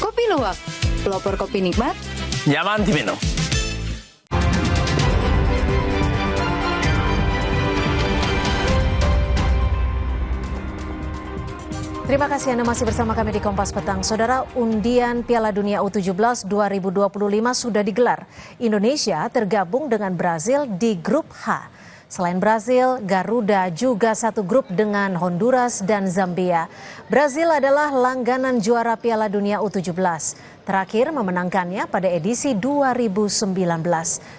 Kopi luwak, pelopor kopi nikmat, nyaman diminum. Terima kasih Anda masih bersama kami di Kompas Petang. Saudara, undian Piala Dunia U17 2025 sudah digelar. Indonesia tergabung dengan Brazil di grup H. Selain Brazil, Garuda juga satu grup dengan Honduras dan Zambia. Brazil adalah langganan juara Piala Dunia U17. Terakhir memenangkannya pada edisi 2019.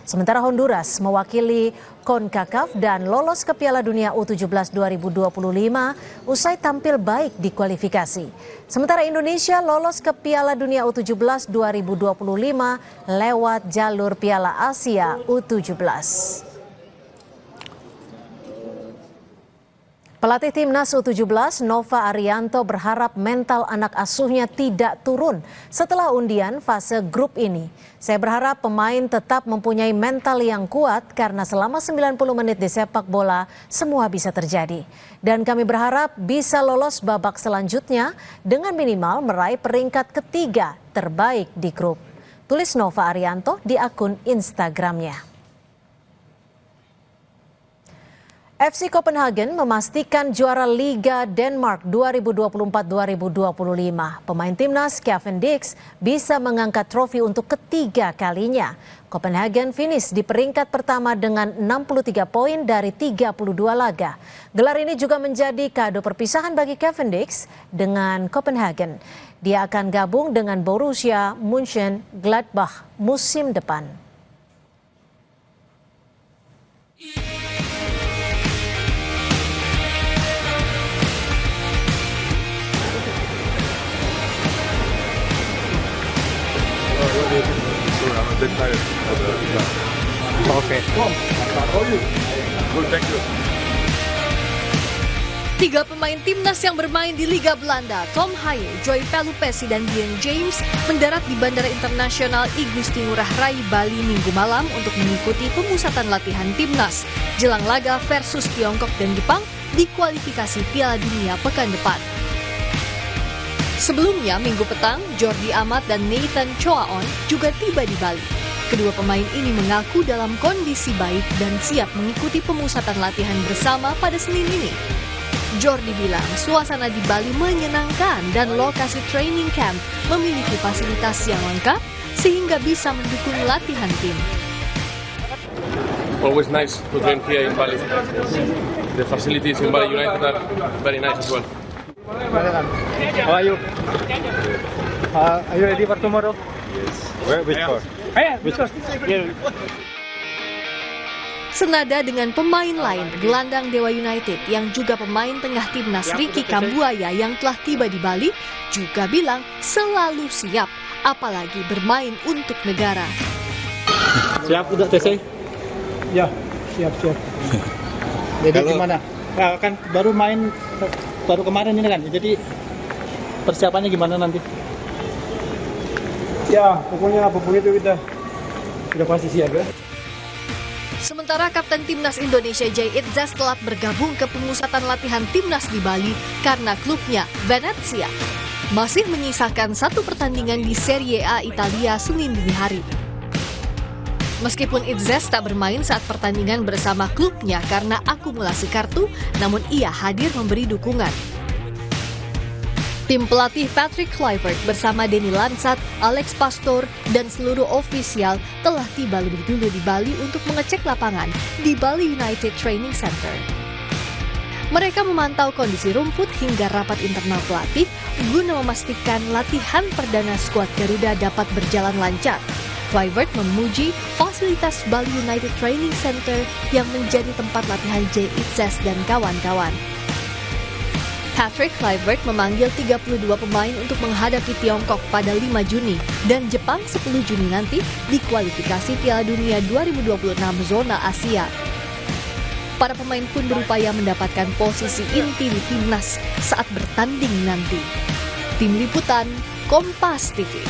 Sementara Honduras mewakili CONCACAF dan lolos ke Piala Dunia U17 2025 usai tampil baik di kualifikasi. Sementara Indonesia lolos ke Piala Dunia U17 2025 lewat jalur Piala Asia U17. Pelatih Timnas U17 Nova Arianto berharap mental anak asuhnya tidak turun setelah undian fase grup ini. Saya berharap pemain tetap mempunyai mental yang kuat karena selama 90 menit di sepak bola semua bisa terjadi. Dan kami berharap bisa lolos babak selanjutnya dengan minimal meraih peringkat ketiga terbaik di grup. Tulis Nova Arianto di akun Instagramnya. FC Copenhagen memastikan juara Liga Denmark 2024-2025. Pemain timnas Kevin Dix bisa mengangkat trofi untuk ketiga kalinya. Copenhagen finish di peringkat pertama dengan 63 poin dari 32 laga. Gelar ini juga menjadi kado perpisahan bagi Kevin Dix dengan Copenhagen. Dia akan gabung dengan Borussia Mönchengladbach musim depan. Oke. Tiga pemain timnas yang bermain di Liga Belanda, Tom Haye, Joy Pelupesi, dan Dion James mendarat di Bandara Internasional Igusti Ngurah Rai, Bali Minggu malam untuk mengikuti pemusatan latihan timnas jelang laga versus Tiongkok dan Jepang di kualifikasi Piala Dunia pekan depan. Sebelumnya, Minggu petang, Jordi Amat dan Nathan Choaon juga tiba di Bali. Kedua pemain ini mengaku dalam kondisi baik dan siap mengikuti pemusatan latihan bersama pada Senin ini. Jordi bilang suasana di Bali menyenangkan dan lokasi training camp memiliki fasilitas yang lengkap sehingga bisa mendukung latihan tim. Always nice to train here in Bali. The facilities in Bali United are very nice as well. How are you? Are you ready for tomorrow? Yes. Which for? Senada dengan pemain lain, gelandang Dewa United yang juga pemain tengah timnas Ricky Kambuaya yang telah tiba di Bali juga bilang selalu siap, apalagi bermain untuk negara. Siap udah TC? Ya, siap. Jadi gimana? Ya, kan baru kemarin ini kan, jadi persiapannya gimana nanti? Ya, pokoknya apapun itu kita sudah pasti siap ya. Sementara Kapten Timnas Indonesia Jay Itzes telah bergabung ke pemusatan latihan timnas di Bali karena klubnya Venezia masih menyisakan satu pertandingan di Serie A Italia Senin dini hari. Meskipun Itzes tak bermain saat pertandingan bersama klubnya karena akumulasi kartu, namun ia hadir memberi dukungan. Tim pelatih Patrick Kluivert bersama Denny Lansat, Alex Pastor, dan seluruh ofisial telah tiba lebih dulu di Bali untuk mengecek lapangan di Bali United Training Center. Mereka memantau kondisi rumput hingga rapat internal pelatih guna memastikan latihan perdana skuad Garuda dapat berjalan lancar. Kluivert memuji fasilitas Bali United Training Center yang menjadi tempat latihan Jay Itzes dan kawan-kawan. Patrick Kluivert memanggil 32 pemain untuk menghadapi Tiongkok pada 5 Juni dan Jepang 10 Juni nanti di kualifikasi Piala Dunia 2026 zona Asia. Para pemain pun berupaya mendapatkan posisi inti di timnas saat bertanding nanti. Tim Liputan, Kompas TV.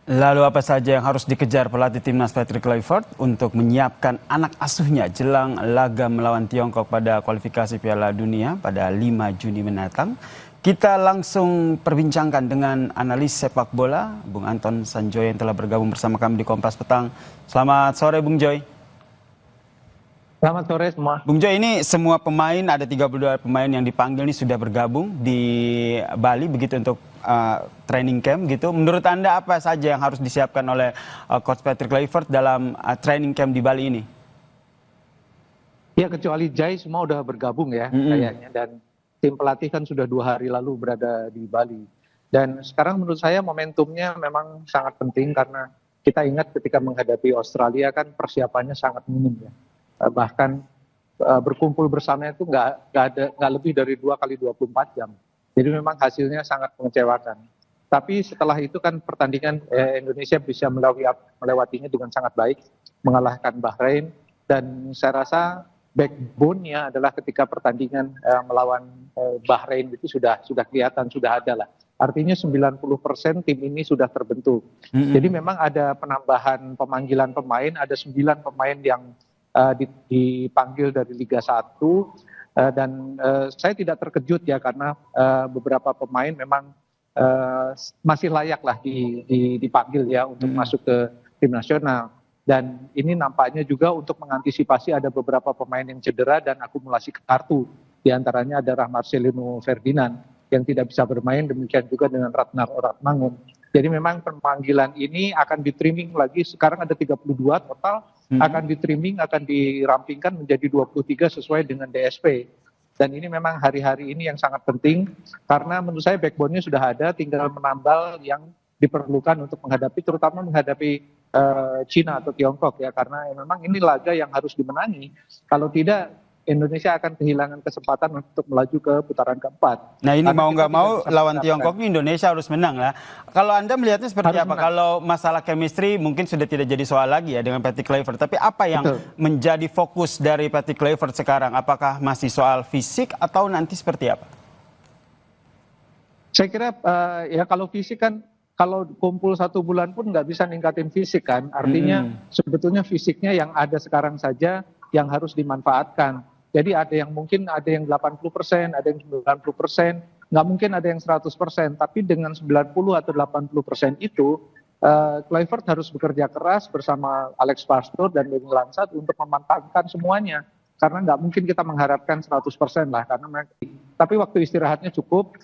Lalu apa saja yang harus dikejar pelatih timnas Patrick Kluivert untuk menyiapkan anak asuhnya jelang laga melawan Tiongkok pada kualifikasi Piala Dunia pada 5 Juni mendatang? Kita langsung perbincangkan dengan analis sepak bola, Bung Anton Sanjoyo yang telah bergabung bersama kami di Kompas Petang. Selamat sore Bung Joy. Selamat sore semua. Bung Joy, ini semua pemain, ada 32 pemain yang dipanggil ini sudah bergabung di Bali begitu untuk training camp gitu. Menurut Anda apa saja yang harus disiapkan oleh Coach Patrick Kluivert dalam training camp di Bali ini? Ya kecuali Jai semua udah bergabung ya kayaknya, dan tim pelatih kan sudah 2 hari lalu berada di Bali. Dan sekarang menurut saya momentumnya memang sangat penting karena kita ingat ketika menghadapi Australia kan persiapannya sangat minim ya. Bahkan berkumpul bersama itu nggak lebih dari 2 kali 24 jam. Jadi memang hasilnya sangat mengecewakan. Tapi setelah itu kan pertandingan Indonesia bisa melewatinya dengan sangat baik, mengalahkan Bahrain, dan saya rasa backbone-nya adalah ketika pertandingan melawan Bahrain itu sudah kelihatan, sudah ada lah. Artinya 90% tim ini sudah terbentuk. Jadi memang ada penambahan pemanggilan pemain, ada 9 pemain yang dipanggil dari Liga 1, dan saya tidak terkejut ya karena beberapa pemain memang masih layak lah dipanggil ya untuk masuk ke tim nasional. Dan ini nampaknya juga untuk mengantisipasi ada beberapa pemain yang cedera dan akumulasi kartu. Di antaranya adalah Marcelino Ferdinand yang tidak bisa bermain, demikian juga dengan Ratnar Oratmangun. Jadi memang pemanggilan ini akan di-trimming lagi, sekarang ada 32 total, akan di-trimming, akan dirampingkan menjadi 23 sesuai dengan DSP. Dan ini memang hari-hari ini yang sangat penting, karena menurut saya backbone-nya sudah ada, tinggal menambal yang diperlukan untuk menghadapi, terutama menghadapi Cina atau Tiongkok ya, karena memang ini laga yang harus dimenangi. Kalau tidak, Indonesia akan kehilangan kesempatan untuk melaju ke putaran keempat. Nah ini karena mau nggak mau lawan Tiongkok ini Indonesia harus menang lah. Kalau Anda melihatnya seperti apa? Kalau masalah chemistry mungkin sudah tidak jadi soal lagi ya dengan Patrick Kluivert. Tapi apa yang menjadi fokus dari Patrick Kluivert sekarang? Apakah masih soal fisik atau nanti seperti apa? Saya kira ya kalau fisik kan, kalau kumpul 1 bulan pun nggak bisa ningkatin fisik kan. Artinya sebetulnya fisiknya yang ada sekarang saja yang harus dimanfaatkan. Jadi ada yang mungkin ada yang 80%, ada yang 90%, nggak mungkin ada yang 100%. Tapi dengan 90 atau 80% itu, Kluivert harus bekerja keras bersama Alex Pastoor dan Denny Lansat untuk memanfaatkan semuanya. Karena nggak mungkin kita mengharapkan 100% lah. Tapi waktu istirahatnya cukup.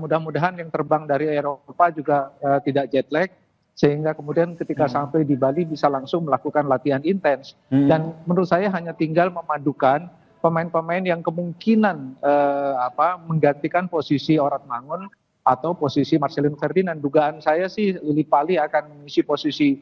Mudah-mudahan yang terbang dari Eropa juga tidak jet lag, sehingga kemudian ketika sampai di Bali bisa langsung melakukan latihan intens. Dan menurut saya hanya tinggal memadukan pemain-pemain yang kemungkinan menggantikan posisi Oratmangun atau posisi Marcelino Ferdinand. Dugaan saya sih Lili Pali akan mengisi posisi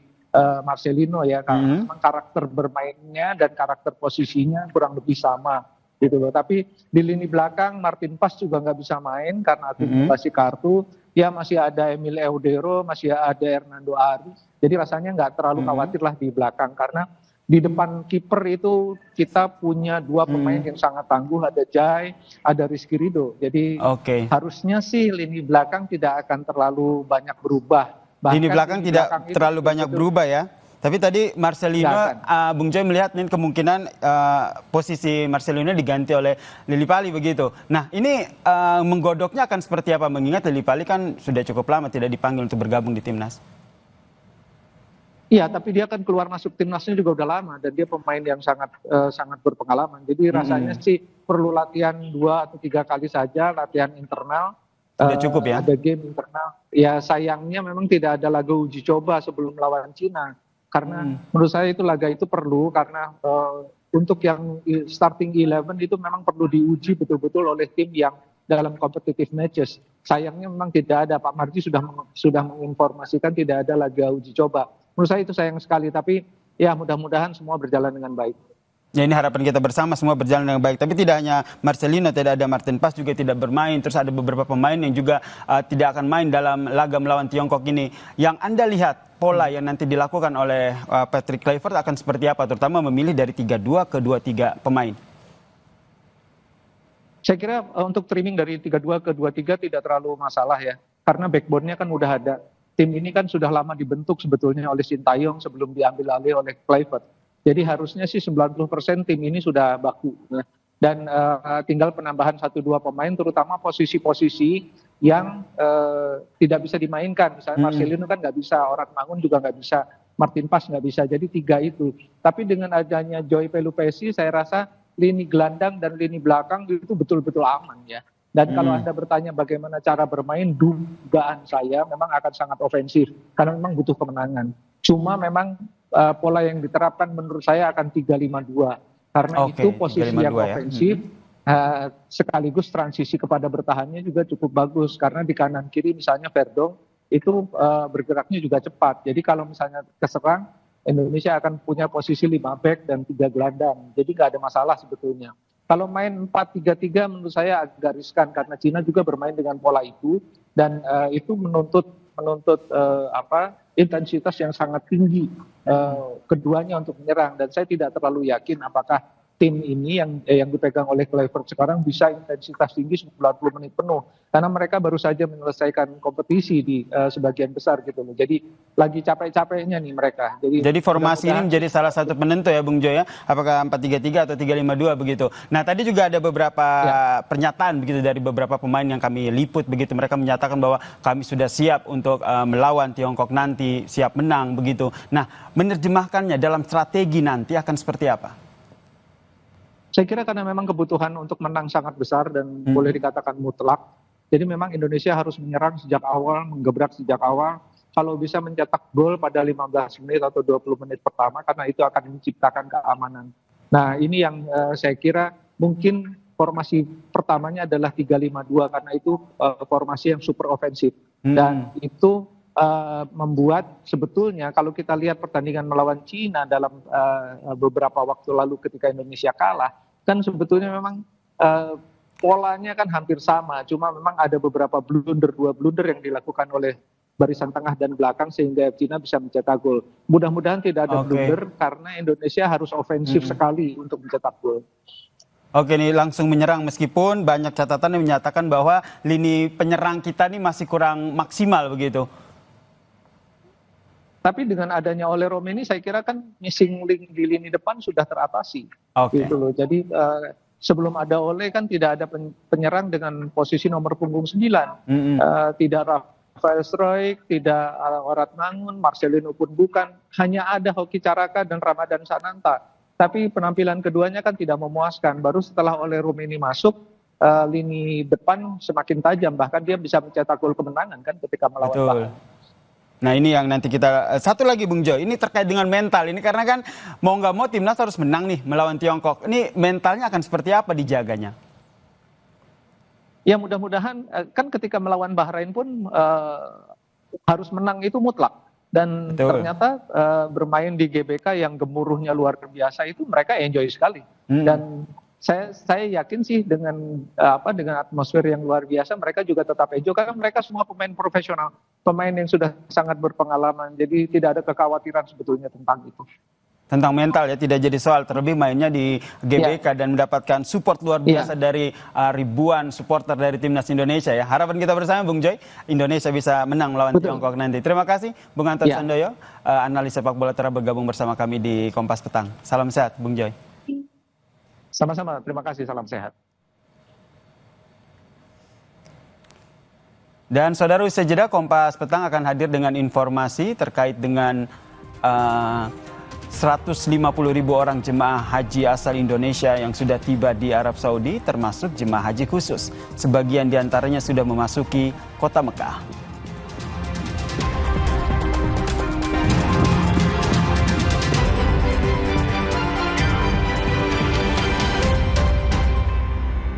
Marcelino ya, karena memang karakter bermainnya dan karakter posisinya kurang lebih sama gitu loh. Tapi di lini belakang Martin Pas juga nggak bisa main karena akumulasi kartu. Ya masih ada Emil Eudero, masih ada Hernando Ari. Jadi rasanya nggak terlalu khawatir lah di belakang, karena di depan kiper itu kita punya 2 pemain yang sangat tangguh, ada Jai, ada Rizky Ridho. Jadi harusnya sih lini belakang tidak akan terlalu banyak berubah. Bahkan lini belakang tidak terlalu banyak berubah ya. Tapi tadi Marcelino, Bung Joy melihat nih kemungkinan posisi Marcelino diganti oleh Lili Pali begitu. Nah ini menggodoknya akan seperti apa? Mengingat Lili Pali kan sudah cukup lama tidak dipanggil untuk bergabung di timnas. Iya, tapi dia kan keluar masuk timnasnya juga udah lama dan dia pemain yang sangat berpengalaman. Jadi rasanya sih perlu latihan 2 atau 3 kali saja, latihan internal. Sudah cukup ya? Ada game internal. Ya sayangnya memang tidak ada laga uji coba sebelum melawan Cina. Karena menurut saya itu laga itu perlu, karena untuk yang starting 11 itu memang perlu diuji betul-betul oleh tim yang dalam competitive matches. Sayangnya memang tidak ada. Pak Marji sudah menginformasikan tidak ada laga uji coba. Menurut saya itu sayang sekali, tapi ya mudah-mudahan semua berjalan dengan baik. Ya ini harapan kita bersama semua berjalan dengan baik. Tapi tidak hanya Marcelino, tidak ada Martin Pas juga tidak bermain. Terus ada beberapa pemain yang juga tidak akan main dalam laga melawan Tiongkok ini. Yang Anda lihat pola yang nanti dilakukan oleh Patrick Kluivert akan seperti apa? Terutama memilih dari 3-2 ke 2-3 pemain. Saya kira untuk trimming dari 3-2 ke 2-3 tidak terlalu masalah ya. Karena backbone-nya kan udah ada. tim ini kan sudah lama dibentuk sebetulnya oleh Sintayong sebelum diambil alih oleh Kluivert. Jadi harusnya sih 90% tim ini sudah baku. Dan tinggal penambahan 1-2 pemain, terutama posisi-posisi yang tidak bisa dimainkan. Misalnya Marcelino kan nggak bisa, Orat Mangun juga nggak bisa, Martin Pas nggak bisa. Jadi 3 itu. Tapi dengan adanya Joy Pelupesi, saya rasa lini gelandang dan lini belakang itu betul-betul aman ya. Dan kalau Anda bertanya bagaimana cara bermain, dugaan saya memang akan sangat ofensif. Karena memang butuh kemenangan. Cuma memang pola yang diterapkan menurut saya akan 3-5-2. Karena itu posisi yang ofensif, sekaligus transisi kepada bertahannya juga cukup bagus. Karena di kanan kiri misalnya Verdong itu bergeraknya juga cepat. Jadi kalau misalnya keserang, Indonesia akan punya posisi 5 back dan 3 gelandang. Jadi nggak ada masalah sebetulnya. Kalau main 4-3-3 menurut saya agak riskan karena Cina juga bermain dengan pola itu dan itu menuntut intensitas yang sangat tinggi keduanya untuk menyerang, dan saya tidak terlalu yakin apakah tim ini yang dipegang oleh Kluivert sekarang bisa intensitas tinggi 90 menit penuh karena mereka baru saja menyelesaikan kompetisi di sebagian besar gitu loh. Jadi lagi capek-capeknya nih mereka. Jadi formasi ini menjadi salah satu penentu ya Bung Joy ya, apakah 4-3-3 atau 3-5-2 begitu. Nah tadi juga ada beberapa pernyataan begitu dari beberapa pemain yang kami liput begitu, mereka menyatakan bahwa kami sudah siap untuk melawan Tiongkok nanti, siap menang begitu. Nah menerjemahkannya dalam strategi nanti akan seperti apa? Saya kira karena memang kebutuhan untuk menang sangat besar dan boleh dikatakan mutlak. Jadi memang Indonesia harus menyerang sejak awal, menggebrak sejak awal. Kalau bisa mencetak gol pada 15 menit atau 20 menit pertama, karena itu akan menciptakan keamanan. Nah ini yang saya kira mungkin formasi pertamanya adalah 3-5-2, karena itu formasi yang super ofensif. Dan itu membuat sebetulnya kalau kita lihat pertandingan melawan Cina dalam beberapa waktu lalu ketika Indonesia kalah, kan sebetulnya memang polanya kan hampir sama, cuma memang ada beberapa dua blunder yang dilakukan oleh barisan tengah dan belakang sehingga Cina bisa mencetak gol. Mudah-mudahan tidak ada blunder karena Indonesia harus ofensif sekali untuk mencetak gol. Oke nih langsung menyerang meskipun banyak catatan yang menyatakan bahwa lini penyerang kita nih masih kurang maksimal begitu. Tapi dengan adanya Ole Romeni saya kira kan missing link di lini depan sudah teratasi. Gitu loh. Jadi sebelum ada Ole kan tidak ada penyerang dengan posisi nomor punggung 9. Tidak Rafael Struijk, tidak Orat Mangun, Marcelino pun bukan. Hanya ada Hoki Caraka dan Ramadan Sananta. Tapi penampilan keduanya kan tidak memuaskan. Baru setelah Ole Romeni masuk, lini depan semakin tajam. Bahkan dia bisa mencetak gol kemenangan kan ketika melawan Bahrain. Nah ini yang nanti kita, satu lagi Bung Joy, ini terkait dengan mental ini karena kan mau nggak mau timnas harus menang nih melawan Tiongkok. Ini mentalnya akan seperti apa dijaganya? Ya mudah-mudahan kan ketika melawan Bahrain pun harus menang itu mutlak. Dan ternyata bermain di GBK yang gemuruhnya luar biasa itu mereka enjoy sekali. Dan saya yakin sih dengan atmosfer yang luar biasa mereka juga tetap enjoy karena mereka semua pemain profesional, pemain yang sudah sangat berpengalaman, jadi tidak ada kekhawatiran sebetulnya tentang itu. Tentang mental ya, tidak jadi soal, terlebih mainnya di GBK dan mendapatkan support luar biasa dari ribuan supporter dari timnas Indonesia ya. Harapan kita bersama Bung Joy, Indonesia bisa menang melawan Tiongkok nanti. Terima kasih Bung Anton Sandoyo, analis sepak bola telah bergabung bersama kami di Kompas Petang. Salam sehat Bung Joy. Sama-sama, terima kasih, salam sehat. Dan saudara, usai jeda Kompas Petang akan hadir dengan informasi terkait dengan 150.000 orang jemaah haji asal Indonesia yang sudah tiba di Arab Saudi, termasuk jemaah haji khusus. Sebagian diantaranya sudah memasuki kota Mekah.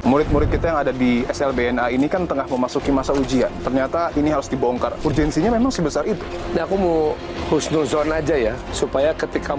Murid-murid kita yang ada di SLBNA ini kan tengah memasuki masa ujian. Ternyata ini harus dibongkar. Urgensinya memang sebesar itu. Nah, aku mau husnuzon aja ya, supaya ketika